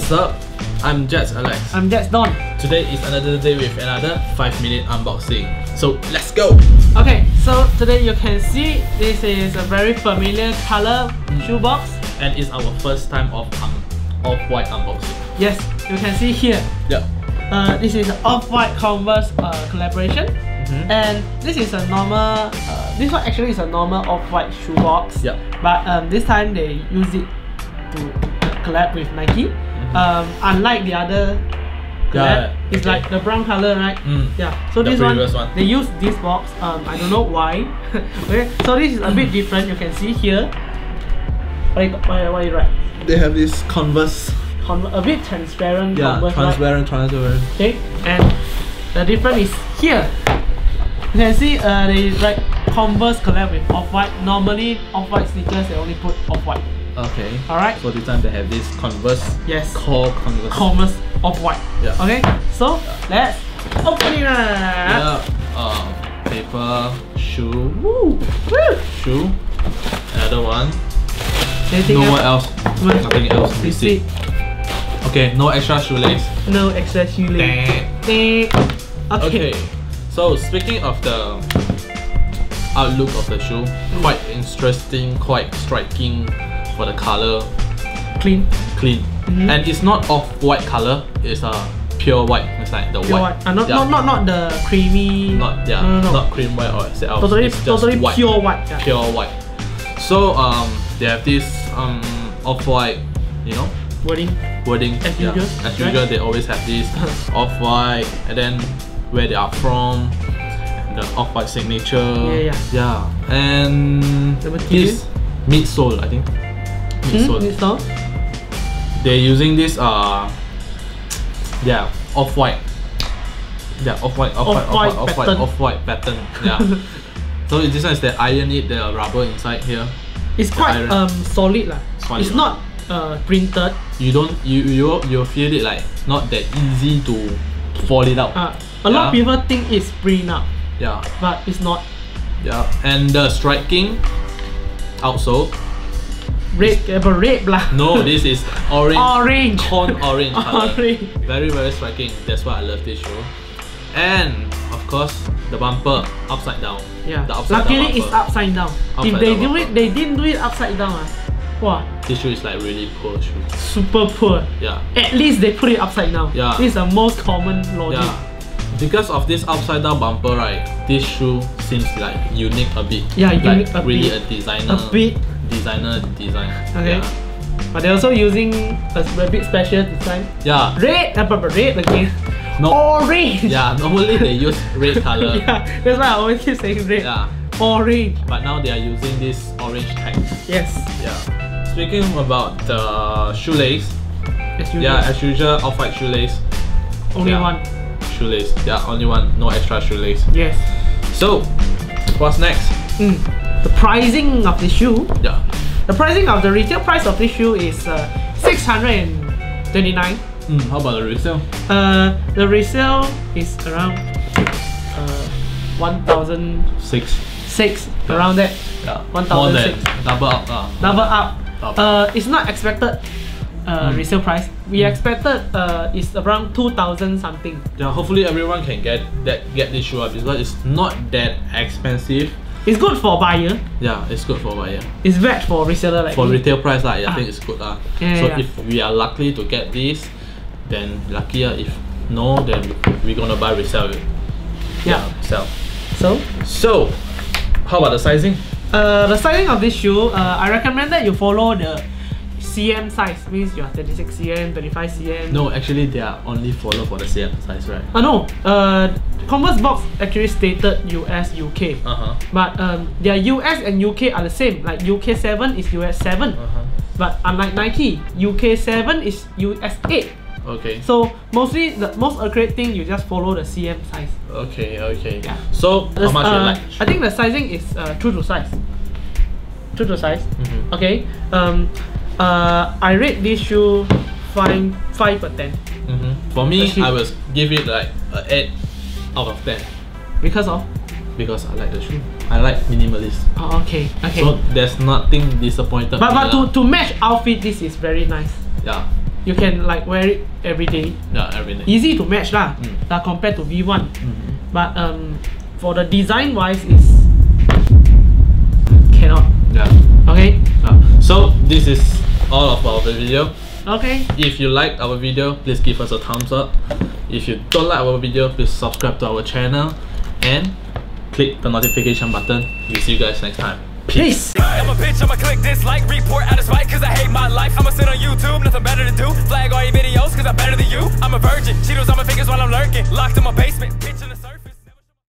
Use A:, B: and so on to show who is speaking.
A: What's up? I'm Jets Alex.
B: I'm Jets Don.
A: Today is another day with another 5-minute unboxing. So let's go!
B: Okay, so today you can see this is a very familiar color shoebox.
A: And it's our first time of Off-White unboxing.
B: Yes, you can see here.
A: Yeah.
B: This is an Off-White Converse collaboration. And this is a normal, this one actually is a normal Off-White shoebox.
A: Yeah.
B: But this time they use it to collab with Nike. Unlike the other collab, it's like the brown color, right? Yeah. So
A: the
B: this
A: one,
B: they use this box. I don't know why. Okay. So this is a bit different. You can see here. Why you right?
A: They have this Converse.
B: A bit transparent.
A: Yeah,
B: Converse,
A: transparent.
B: Okay. And the difference is here. You can see they write Converse collab with Off-White. Normally Off-White sneakers they only put Off-White.
A: Okay.
B: Alright.
A: So this time they have this Converse.
B: Yes.
A: Called Converse.
B: Converse Off-White.
A: Yeah.
B: Okay. So let's open it up.
A: Yeah. Paper, shoe.
B: Woo.
A: Shoe. Another one.
B: Anything
A: Nowhere else. Nothing else.
B: Receipt.
A: Okay. No extra shoelace.
B: No extra shoelace. Okay.
A: So speaking of the outlook of the shoe, quite interesting, quite striking for the color. Clean. And it's not off-white color, it's a pure white. It's like the
B: pure
A: white.
B: Not the creamy.
A: Not cream white or else.
B: Totally
A: white.
B: Pure white. Yeah.
A: Pure white. So they have this off-white, you know, wording.
B: As usual.
A: As usual, they always have this off-white, and then where they are from, the Off-White signature. Yeah. And this midsole, I think. Midsole. They're using this off-white. Yeah, off-white pattern. Yeah. So this one is they iron it, the rubber inside here.
B: It's quite solid lah. It's not printed.
A: You feel it like not that easy to fold it out. A lot of people think it's print out. Yeah. But it's not. Yeah. And the striking outsole.
B: Red blah.
A: No, this is orange. Corn orange color. Very, very striking. That's why I love this shoe. And of course the bumper upside down.
B: Yeah.
A: The upside
B: Luckily
A: down
B: it's upside down. If they didn't do it upside down, wow.
A: This shoe is like really poor shoe.
B: Super poor. Yeah. At least they put it upside down. Yeah. This is the most common logic. Yeah.
A: Because of this upside down bumper, right? This shoe seems like unique a bit.
B: Yeah,
A: like
B: unique a
A: really
B: bit.
A: A designer.
B: A bit.
A: Design.
B: Okay. Yeah. But they're also using a bit special design. Yeah. Red again.
A: No.
B: Orange.
A: Yeah. Normally they use red color.
B: Yeah. That's why I always keep saying red.
A: Yeah.
B: Orange.
A: But now they are using this orange tag.
B: Yes.
A: Yeah. Speaking about the shoelace. As usual, off-white shoelace.
B: Only one.
A: Shoelace. Yeah, only one. No extra shoelace.
B: Yes.
A: So, what's next?
B: The pricing of the shoe.
A: Yeah.
B: The retail price of this shoe is 629.
A: How about the resale?
B: The resale is around 1,006. Around that. Yeah. 1,006.
A: Double up.
B: Double up. It's not expected resale price. We expected it's around 2,000 something. Yeah,
A: hopefully everyone can get this shoe up because it's not that expensive.
B: It's good for buyer.
A: Yeah, it's good for buyer.
B: It's bad for reseller like
A: for retail price I think it's good if we are lucky to get this, then luckier. If no, then we're gonna buy resell it. Sell. So how about the sizing?
B: The sizing of this shoe, I recommend that you follow the CM size. Means you are 36 cm, 35 cm.
A: No, actually they are only follow for the CM size, right?
B: No. Converse box actually stated US, UK. But their US and UK are the same. Like UK 7 is US 7. But unlike Nike, UK 7 is US 8.
A: Okay.
B: So mostly the most accurate thing, you just follow the CM size.
A: Okay. Yeah. So how much you like?
B: I think the sizing is true to size. Okay. I rate this shoe 5 per 10.
A: For me, I will give it like an 8 out of 10.
B: Because of?
A: Because I like the shoe. I like minimalist.
B: Oh, okay. So
A: there's nothing disappointed.
B: But to match outfit, this is very nice.
A: Yeah.
B: you can like wear it every day.
A: Yeah, every day.
B: Easy to match lah, compared to V1. But for the design wise, is cannot.
A: Yeah.
B: Okay.
A: So this is all of our video.
B: Okay.
A: If you like our video, please give us a thumbs up. If you don't like our video, please subscribe to our channel and click the notification button. We'll see you guys next time. Peace.
C: I'm a bitch, I'ma click dislike, report out of spite, cause I hate my life. I'ma sit on YouTube, nothing better to do. Flag all your videos, cause I'm better than you. I'm a virgin, Cheetos on my fingers while I'm lurking. Locked in my basement, bitch.